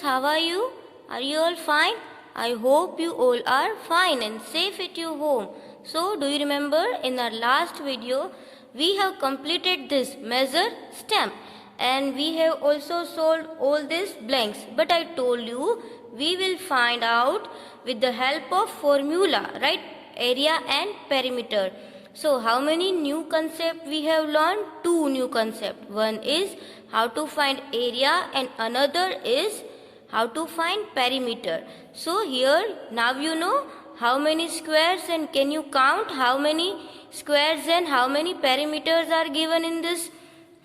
how are you? Are you all fine? I hope you all are fine and safe at your home. So, do you remember in our last video, we have completed this measure stamp and we have also solved all these blanks. But I told you, we will find out with the help of formula, right? Area and perimeter. So, how many new concepts we have learned? Two new concepts. One is how to find area and another is how to find perimeter. So, here now you know how many squares and can you count how many squares and how many perimeters are given in this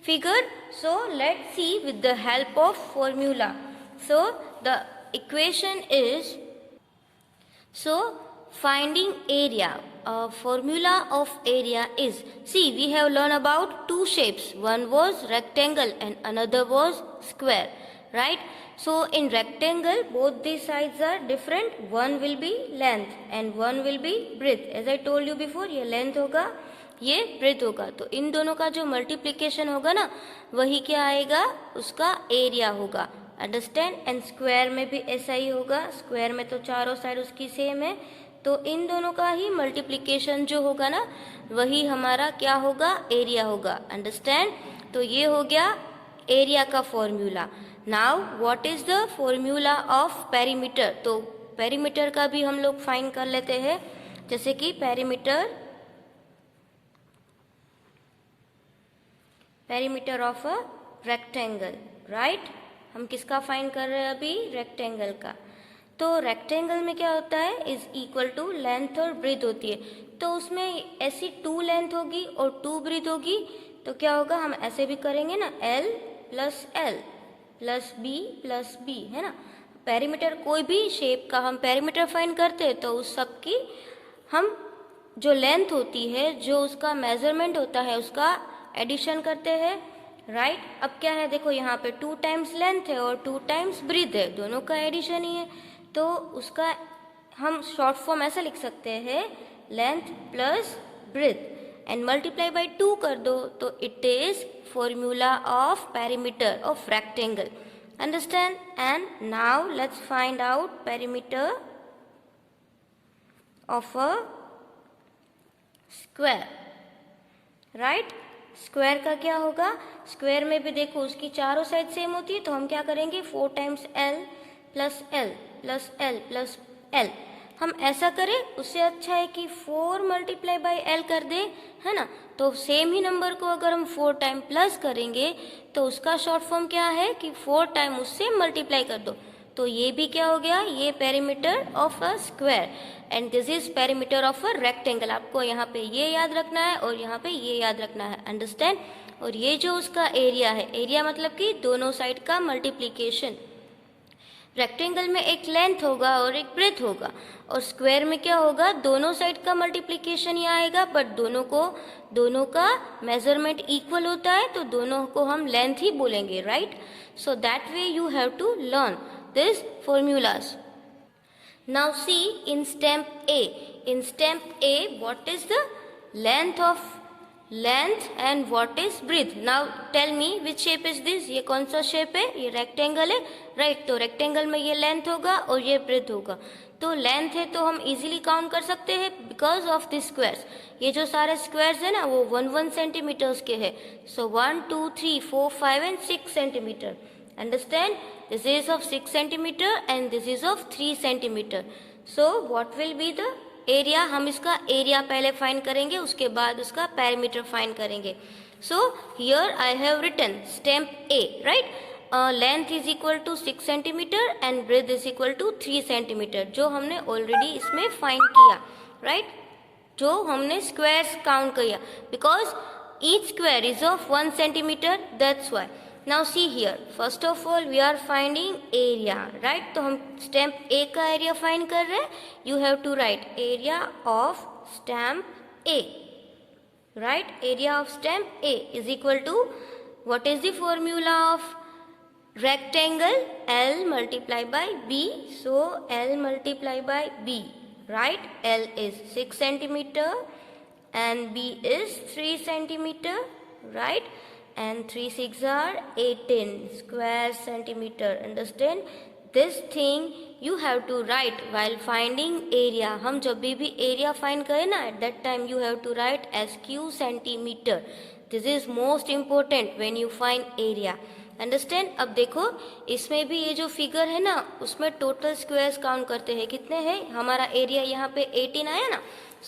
figure. So, let's see with the help of formula. So, the equation is, finding area. Formula of area is, see, we have learned about two shapes. One was rectangle and another was square, right? So in rectangle, both these sides are different. One will be length and one will be breadth. As I told you before, ये length होगा, ये breadth होगा. तो इन दोनों का जो multiplication होगा ना, वही क्या आएगा? उसका area होगा. अंडरस्टैंड. एंड स्क्वायर में भी ऐसा ही होगा. स्क्वायर में तो चारों साइड उसकी सेम है, तो इन दोनों का ही मल्टीप्लिकेशन जो होगा ना, वही हमारा क्या होगा? एरिया होगा. अंडरस्टैंड. तो ये हो गया एरिया का formula. Now what is the formula of perimeter? तो पेरीमीटर का भी हम लोग फाइंड कर लेते हैं. जैसे कि perimeter of a rectangle, right? हम किसका फाइंड कर रहे हैं अभी? रेक्टेंगल का. तो रेक्टेंगल में क्या होता है? इज इक्वल टू लेंथ और ब्रेथ होती है. तो उसमें ऐसी टू लेंथ होगी और टू ब्रेथ होगी. तो क्या होगा? हम ऐसे भी करेंगे ना, L plus L plus B, है ना. पेरीमीटर कोई भी शेप का हम पेरीमीटर फाइंड करते हैं तो उस सब की हम जो लेंथ होती है, जो उसका मेजरमेंट होता है, उसका एडिशन करते हैं, राइट. अब क्या है? देखो यहाँ पे 2 टाइम्स लेंथ है और 2 टाइम्स ब्रेथ है, दोनों का एडिशन ही है. तो उसका हम शॉर्ट फॉर्म ऐसा लिख सकते हैं, length plus breadth and multiply by 2 कर दो, तो it is formula of perimeter of rectangle. Understand. And now let's find out perimeter of a square, right. Square का क्या होगा? स्क्वायर में भी देखो उसकी चारों साइड सेम होती है, तो हम क्या करेंगे? 4 times L plus L plus L plus L. हम ऐसा करें, उससे अच्छा है कि 4 मल्टीप्लाई बाई L कर दे, है ना. तो सेम ही नंबर को अगर हम 4 टाइम प्लस करेंगे तो उसका शॉर्ट फॉर्म क्या है कि 4 टाइम उससे मल्टीप्लाई कर दो. तो ये भी क्या हो गया? ये perimeter of a square and this is perimeter of a rectangle. आपको यहाँ पे ये याद रखना है और यहाँ पे ये याद रखना है. अंडरस्टैंड. और ये जो उसका एरिया है, एरिया मतलब कि दोनों साइड का मल्टीप्लीकेशन. रेक्टेंगल में एक लेंथ होगा और एक ब्रेथ होगा, और स्क्वायर में क्या होगा? दोनों साइड का मल्टीप्लीकेशन ही आएगा, बट दोनों का मेजरमेंट इक्वल होता है, तो दोनों को हम लेंथ ही बोलेंगे, right. So that way you have to learn these formulas. Now see in stamp A. In stamp A, what is the length and what is breadth? Now tell me which shape is this? ये कौन सा shape है? ये rectangle है, right. तो rectangle में ये length होगा और ये ब्रेथ होगा. तो लेंथ है तो हम इजीली काउंट कर सकते हैं बिकॉज ऑफ दिस स्क्वायर्स. ये जो सारे स्क्वायर्स है ना, वो 1 सेंटीमीटर्स के है. सो 1 2 3 4 5 and 6 centimetre. Understand? This is of 6 centimeter and this is of 3 centimeter. So what will be the area? हम इसका एरिया पहले फाइंड करेंगे, उसके बाद उसका पैरामीटर फाइंड करेंगे. So here I have written stamp A, right? Length is equal to 6 centimeter and breadth is equal to 3 centimeter, जो हमने ऑलरेडी इसमें फाइंड किया, right? जो हमने स्क्वायर्स काउंट किया, because each square is of 1 centimeter, that's why. Now see here, first of all we are finding area, right? तो हम stamp A का area find कर रहे हैं. You have to write area of stamp A, right? Area of stamp A is equal to, what is the formula of rectangle? L multiply by B. So L multiply by B, right? L is 6 centimeter and B is 3 centimeter, right? And 3 6 are 18 square centimeter. Understand? This thing you have to write while finding area. हम जब भी area find करें ना, at that time you have to write as q centimetre. This is most important when you find area. Understand. अब देखो इसमें भी ये जो फिगर है ना, उसमें टोटल स्क्वायर्स काउंट करते हैं. कितने हैं? हमारा एरिया यहाँ पे 18 आया ना.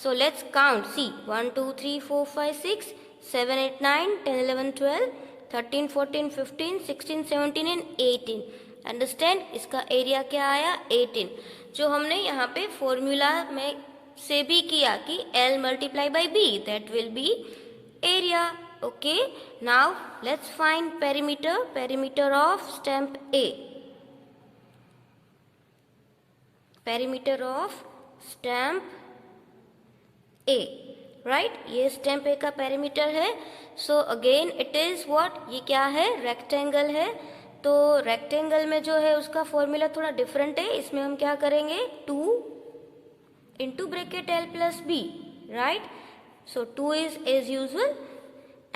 So let's count. C 1 2 3 4 5 6 7 8 9 10 11 12 13 14 15 16 17 and 18. Understand. इसका एरिया क्या आया? 18. जो हमने यहाँ पे फॉर्मूला में से भी किया कि L multiply by B, that will be area. Okay, now let's find perimeter. Perimeter of stamp A. Perimeter of stamp A. Right? ये stamp A का perimeter है. So again it is what? ये क्या है? Rectangle है. तो rectangle में जो है उसका formula थोड़ा different है. इसमें हम क्या करेंगे? 2 into bracket L plus B. Right? So 2 is as usual.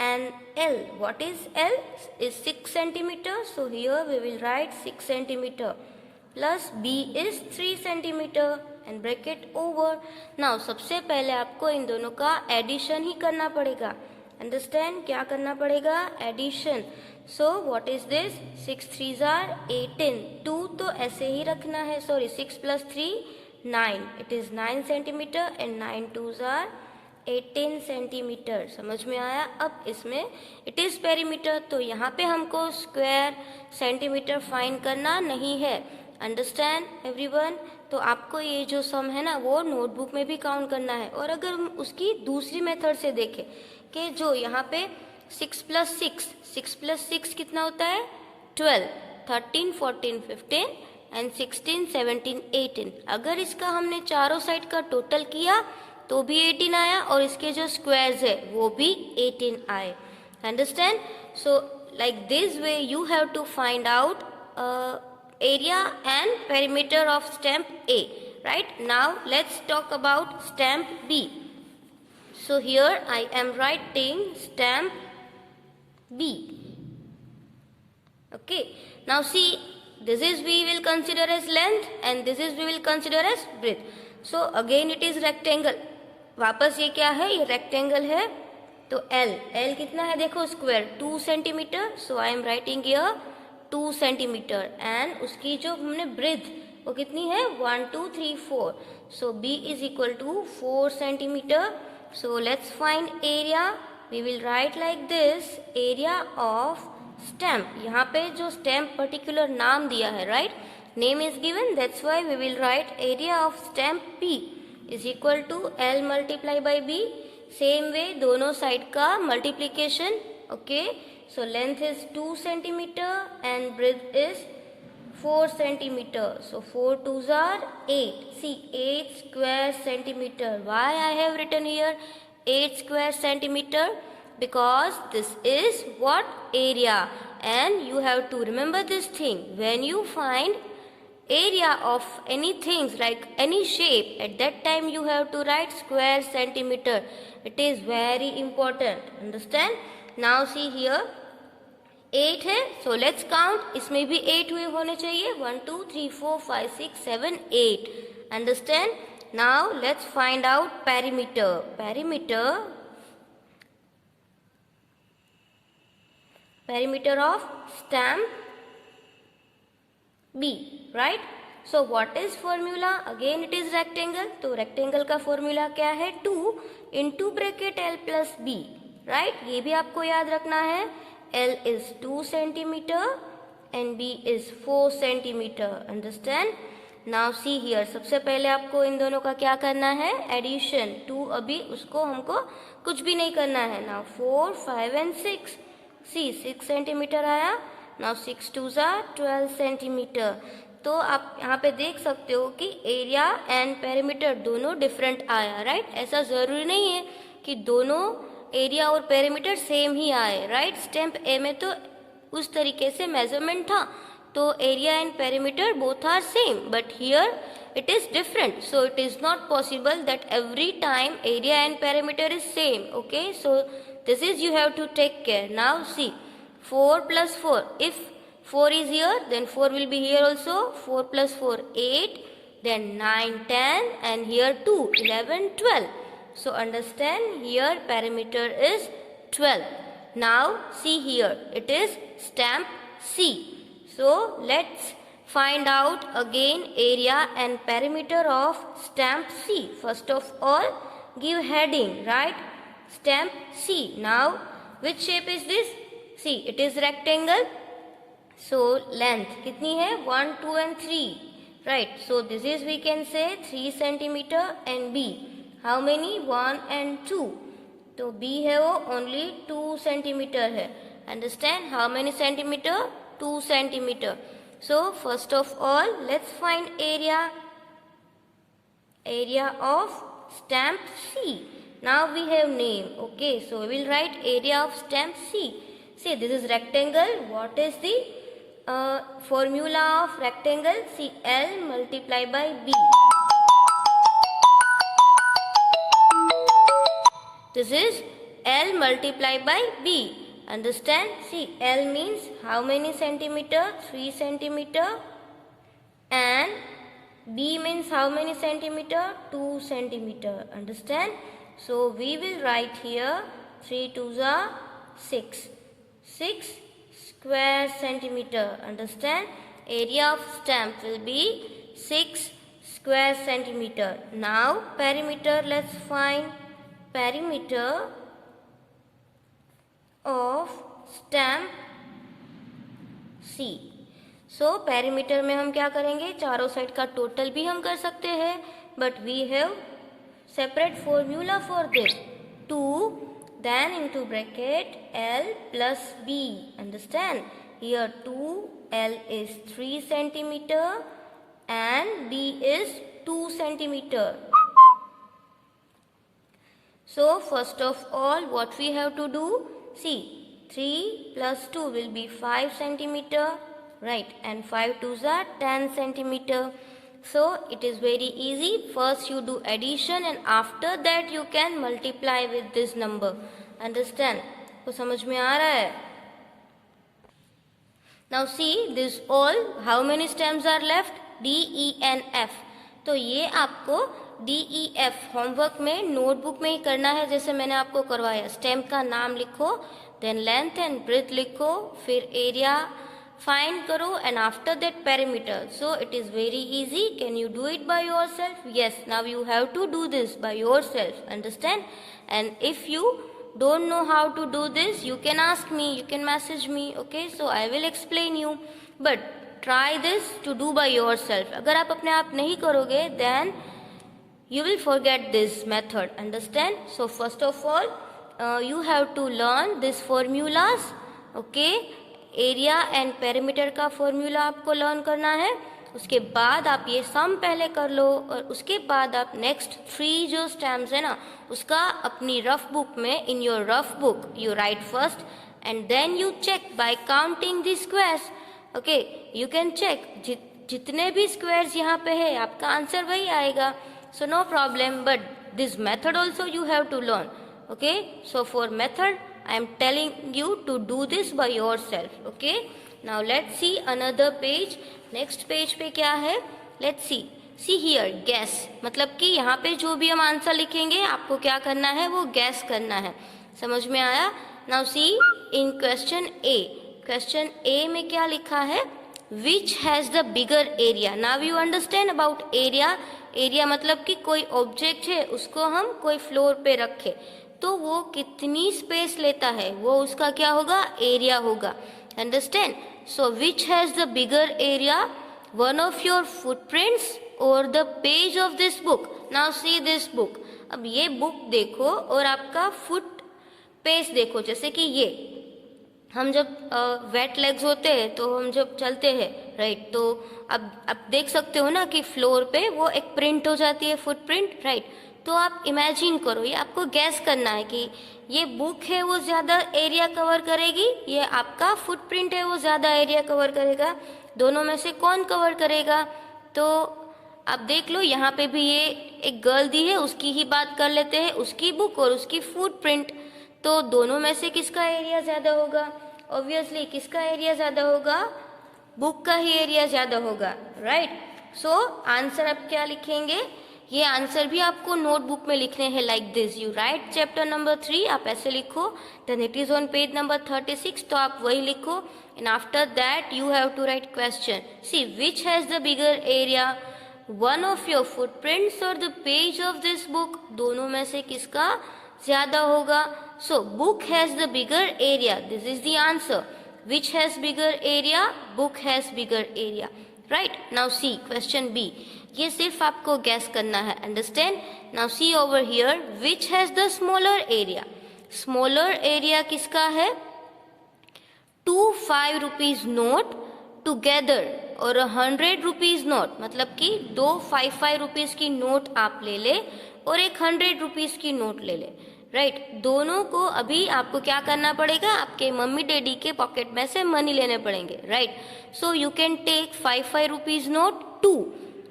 And L, what is L? Is 6 centimeter. So here we will write 6 centimeter plus B is 3 centimeter and bracket over. Now सबसे पहले आपको इन दोनों का addition ही करना पड़ेगा. Understand? क्या करना पड़ेगा? Addition. So what is this? 6 3s are 18. 2 तो ऐसे ही रखना है. Sorry, 6 plus 3 9. It is 9 centimeter and 9 2s are 18 centimetre. समझ में आया? अब इसमें इट इज पेरीमीटर, तो यहाँ पे हमको स्क्वायर सेंटीमीटर फाइंड करना नहीं है. Understand everyone? तो आपको ये जो सम है ना वो नोटबुक में भी काउंट करना है. और अगर हम उसकी दूसरी मेथड से देखें कि जो यहाँ पे 6 प्लस 6 कितना होता है? 12. 13 14 15 एंड 16 17 18. अगर इसका हमने चारों साइड का टोटल किया तो भी 18 आया और इसके जो स्क्वायर्स है वो भी 18 आए. Understand? So like this way you have to find out area and perimeter of stamp A. Right? Now let's talk about stamp B. So here I am writing stamp B. Okay, now see, this is we will consider as length and this is we will consider as breadth. So again it is rectangle. वापस ये क्या है? ये rectangle है. तो L कितना है? देखो square 2 centimetre. So I am writing here 2 centimetre. And उसकी जो हमने ब्रेथ वो कितनी है? 1 2 3 4. So B is equal to 4 centimetre. So let's find area. We will write like this, area of stamp. यहाँ पे जो स्टैम्प पर्टिकुलर नाम दिया है, right? Name is given, that's why we will write area of stamp P is equal to L multiply by B. Same way दोनों side का multiplication. Okay, so length is 2 centimetre and breadth is 4 centimetre. So 4 2s are 8. See, 8 square centimeter. Why I have written here 8 square centimeter? Because this is what? Area. And you have to remember this thing. When you find area of any things like any shape, at that time you have to write square centimeter. It is very important. Understand? Now see here 8 है. So let's count. इसमें भी 8 हुए होने चाहिए. 1 2 3 4 5 6 7 8. Understand? Now let's find out perimeter. Perimeter of stamp B. Right? So what is formula? Again it is rectangle. तो rectangle का formula क्या है? 2 into bracket L plus B. Right? ये भी आपको याद रखना है. L is 2 centimeter and B is 4 centimeter. Understand? Now see here. सबसे पहले आपको इन दोनों का क्या करना है? Addition. 2 अभी उसको हमको कुछ भी नहीं करना है. Now 4 5 and 6. See 6 centimeter आया. Now 6 2s are 12 centimeter. तो आप यहाँ पे देख सकते हो कि एरिया एंड पेरीमीटर दोनों डिफरेंट आया. राइट? ऐसा जरूरी नहीं है कि दोनों एरिया और पेरीमीटर सेम ही आए. राइट? स्टैम्प ए में तो उस तरीके से मेजरमेंट था, तो area and perimeter both are same, but here it is different, so it is not possible that every time area and perimeter is same. Okay, so this is you have to take care. Now see, 4 plus 4, if 4 is here, then 4 will be here also. 4 plus 4, 8, then 9, 10, and here 2, 11, 12. So understand, here perimeter is 12. Now see here, it is stamp C. So let's find out again area and perimeter of stamp C. First of all, give heading, right? Stamp C. Now, which shape is this? See, it is rectangle. So, length कितनी है? 1, 2 and 3. Right. So, this is we can say 3 centimeter and B. How many? 1 and 2. तो B है वो only 2 centimeter है. Understand? How many centimeter? 2 centimeter. So, first of all, let's find area. Area of stamp C. Now we have name. Okay, so we will write area of stamp C. See, this is rectangle. What is the formula of rectangle? See, L multiplied by B. This is L multiplied by B. Understand? See, L means how many centimeter? 3 centimeter. And B means how many centimeter? 2 centimeter. Understand? So we will write here 3 2s are 6. 6 square centimeter. Understand? Area of stamp will be 6 square centimeter. Now perimeter, let's find perimeter of stamp C. So perimeter में हम क्या करेंगे? चारों side का total भी हम कर सकते हैं, but we have separate formula for this. 2 then into bracket L plus B. Understand? Here 2, L is 3 centimeter and B is 2 centimeter. So first of all, what we have to do? See, 3 plus 2 will be 5 centimeter, right? And 5 2s are 10 centimeter. So it is very easy. First you do addition and after that you can multiply with this number. Understand? तो समझ में आ रहा है? Now see this all. How many stems are left? D, E and F. तो ये आपको D, E, F homework में notebook में ही करना है जैसे मैंने आपको करवाया. स्टेम का नाम लिखो, देन लेंथ एंड ब्रेथ लिखो, फिर एरिया फाइंड करो and after that perimeter. So it is very easy. Can you do it by yourself? Yes, now you have to do this by yourself. Understand? And if you don't know how to do this, you can ask me, you can message me. Okay, so I will explain you, but try this to do by yourself. अगर आप अपने आप नहीं करोगे then you will forget this method. Understand? So first of all you have to learn these formulas. Okay, area and perimeter का formula आपको learn करना है. उसके बाद आप ये सम पहले कर लो और उसके बाद आप नेक्स्ट 3 जो स्टेम्स है ना उसका अपनी रफ बुक में, in your rough book you write first and then you check by counting the squares. Okay, you can check जितने भी स्क्वायर्स यहाँ पे है आपका आंसर वही आएगा. So no problem, but this method also you have to learn. Okay, so for method I am telling you to do this by yourself. Okay, now let's see another page. Next page पे क्या है? Let's see here guess. मतलब कि यहाँ पे जो भी हम आंसर लिखेंगे आपको क्या करना है? वो गैस करना है. समझ में आया? नाउ सी इन क्वेश्चन ए. क्वेश्चन ए में क्या लिखा है? विच has the bigger area. Now you understand about area. Area मतलब कि कोई ऑब्जेक्ट है उसको हम कोई फ्लोर पे रखे तो वो कितनी स्पेस लेता है वो उसका क्या होगा? एरिया होगा. Understand? So which has the bigger area? One of your footprints or the page of this book? Now see this book. अब ये बुक देखो और आपका फुट पेज देखो. जैसे कि ये हम जब वेट लेग्स होते हैं तो हम जब चलते हैं राइट, तो अब देख सकते हो ना कि फ्लोर पे वो एक प्रिंट हो जाती है, फुटप्रिंट राइट. तो आप इमेजिन करो, ये आपको गैस करना है कि ये बुक है वो ज़्यादा एरिया कवर करेगी, ये आपका फुटप्रिंट है वो ज़्यादा एरिया कवर करेगा, दोनों में से कौन कवर करेगा? तो आप देख लो यहाँ पे भी ये एक गर्ल दी है, उसकी ही बात कर लेते हैं, उसकी बुक और उसकी फुटप्रिंट. तो दोनों में से किसका एरिया ज़्यादा होगा? ऑब्वियसली किसका एरिया ज़्यादा होगा? बुक का ही एरिया ज़्यादा होगा, राइट। सो आंसर आप क्या लिखेंगे, ये आंसर भी आपको नोटबुक में लिखने हैं like this. You write chapter number 3, आप ऐसे लिखो, then it is on page number 36, तो आप वही लिखो। And after that you have to write question. See which has the bigger area, one of your footprints और the page of this book, दोनों में से किसका ज्यादा होगा। So book has the bigger area, this is the answer. Which has bigger area, book has bigger area, right. Now see question B, ये सिर्फ आपको गैस करना है, understand. Now see over here, which has the smaller area, smaller area किसका है, 2 5 rupees note together और 100 rupees note, मतलब कि 2 5 रुपीज की नोट आप ले ले और एक 100 रुपीज की नोट ले ले, राइट। दोनों को अभी आपको क्या करना पड़ेगा, आपके मम्मी डैडी के पॉकेट में से मनी लेने पड़ेंगे, right. So you can take 5 rupees note 2,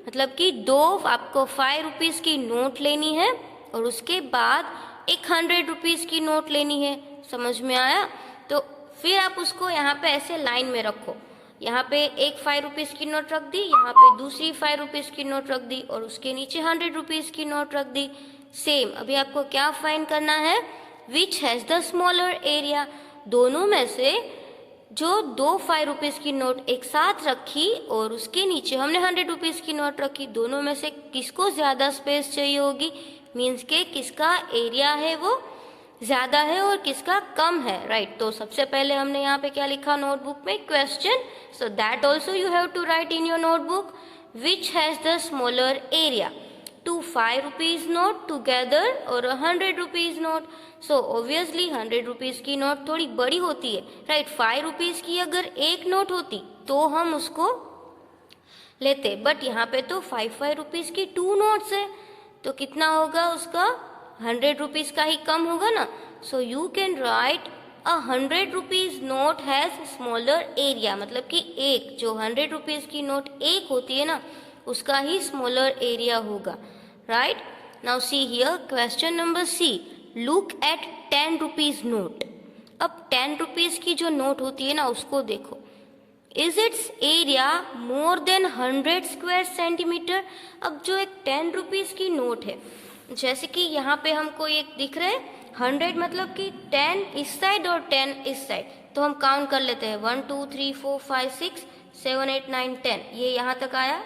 मतलब कि 2 आपको 5 रुपीज की नोट लेनी है और उसके बाद एक 100 रुपीज की नोट लेनी है, समझ में आया। तो फिर आप उसको यहाँ पे ऐसे लाइन में रखो, यहाँ पे एक 5 रुपीज की नोट रख दी, यहाँ पे दूसरी 5 रुपीज की नोट रख दी और उसके नीचे 100 रुपीज की नोट रख दी। सेम अभी आपको क्या फाइंड करना है, विच हैज द स्मॉलर एरिया, दोनों में से जो 2 5 रुपीज की नोट एक साथ रखी और उसके नीचे हमने 100 रुपीज की नोट रखी, दोनों में से किसको ज्यादा स्पेस चाहिए होगी, मीन्स के किसका एरिया है वो ज्यादा है और किसका कम है, राइट। तो सबसे पहले हमने यहाँ पे क्या लिखा नोटबुक में, question. So that also you have to write in your notebook, which has the smaller area, 2 5 rupees note together और 100 rupees note. So obviously 100 rupees की नोट थोड़ी बड़ी होती है, राइट। 5 रुपीज की अगर एक नोट होती तो हम उसको लेते, बट यहाँ पे तो 5 रुपीज की 2 नोट्स है, तो कितना होगा उसका, 100 रुपीज का ही कम होगा ना। सो you can write a 100 rupees note has smaller area, मतलब कि एक जो 100 रुपीज की नोट एक होती है ना, उसका ही स्मॉलर एरिया होगा, right. Now see here question number C, look at 10 rupees note. अब 10 रुपीज की जो नोट होती है ना उसको देखो, is its area more than 100 square centimetre. अब जो एक 10 रुपीज की नोट है, जैसे कि यहाँ पे हमको एक दिख रहा है 100, मतलब कि 10 इस साइड और 10 इस साइड, तो हम काउंट कर लेते हैं 1 2 3 4 5 6 7 8 9 10, ये यहाँ तक आया,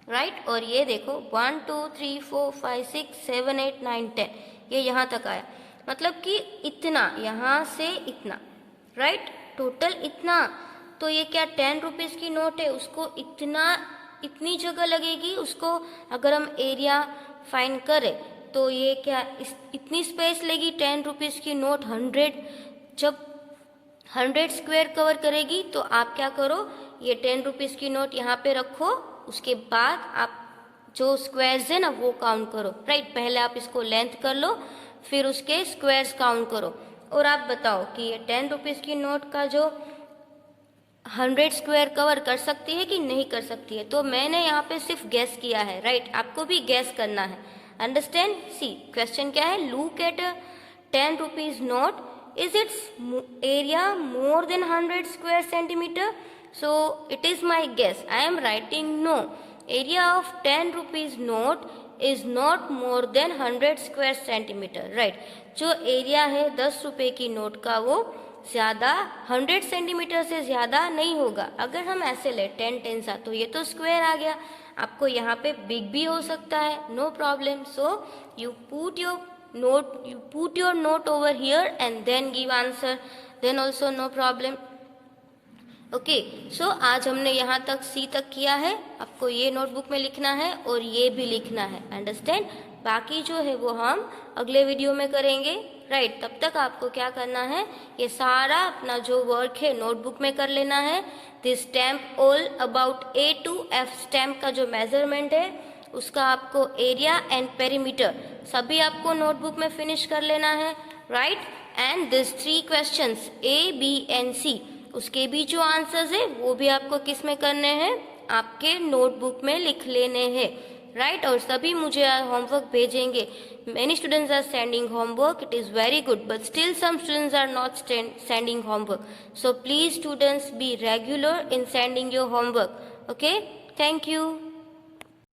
राइट। और ये देखो 1 2 3 4 5 6 7 8 9 10, ये यहाँ तक आया, मतलब कि इतना यहाँ से इतना, राइट, टोटल इतना। तो ये क्या 10 रुपीज की नोट है, उसको इतनी जगह लगेगी, उसको अगर हम एरिया फाइंड करें तो ये क्या इतनी स्पेस लेगी 10 रुपीज की नोट 100, जब 100 स्क्वायर कवर करेगी तो आप क्या करो, ये 10 रुपीज की नोट यहाँ पे रखो, उसके बाद आप जो स्क्वायर्स है ना वो काउंट करो, राइट। पहले आप इसको लेंथ कर लो, फिर उसके स्क्वायर्स काउंट करो और आप बताओ कि ये 10 रुपीज की नोट का जो 100 स्क्वायर कवर कर सकती है कि नहीं कर सकती है। तो मैंने यहाँ पे सिर्फ गैस किया है, राइट, आपको भी गैस करना है, अंडरस्टैंड। सी क्वेश्चन क्या है, look at 10 rupees note, is its area more than 100 square centimetre. So it is my guess, I am writing no, area of 10 rupees note is not more than 100 square centimetre, right. जो area है 10 रुपए की note का वो ज्यादा 100 centimetre से ज्यादा नहीं होगा। अगर हम ऐसे ले 10 10 सा, तो ये तो स्क्वायर आ गया, आपको यहाँ पे बिग भी हो सकता है, no problem. So you put your note over here and then give answer, then also no problem. Okay, so आज हमने यहाँ तक सी तक किया है, आपको ये नोटबुक में लिखना है और ये भी लिखना है, अंडरस्टैंड। बाकी जो है वो हम अगले वीडियो में करेंगे, राइट। तब तक आपको क्या करना है, ये सारा अपना जो वर्क है नोटबुक में कर लेना है। This stamp all about A to F stamp का जो मेजरमेंट है उसका आपको एरिया एंड पेरीमीटर सभी आपको नोटबुक में फिनिश कर लेना है, right. And this 3 questions A, B and C, उसके भी जो आंसर्स है वो भी आपको किस में करने हैं, आपके नोटबुक में लिख लेने हैं। राइट, और सभी मुझे होमवर्क भेजेंगे. Many students are sending homework. It is very good, but still some students are not sending homework. So please students be regular in sending your homework. Okay, thank you.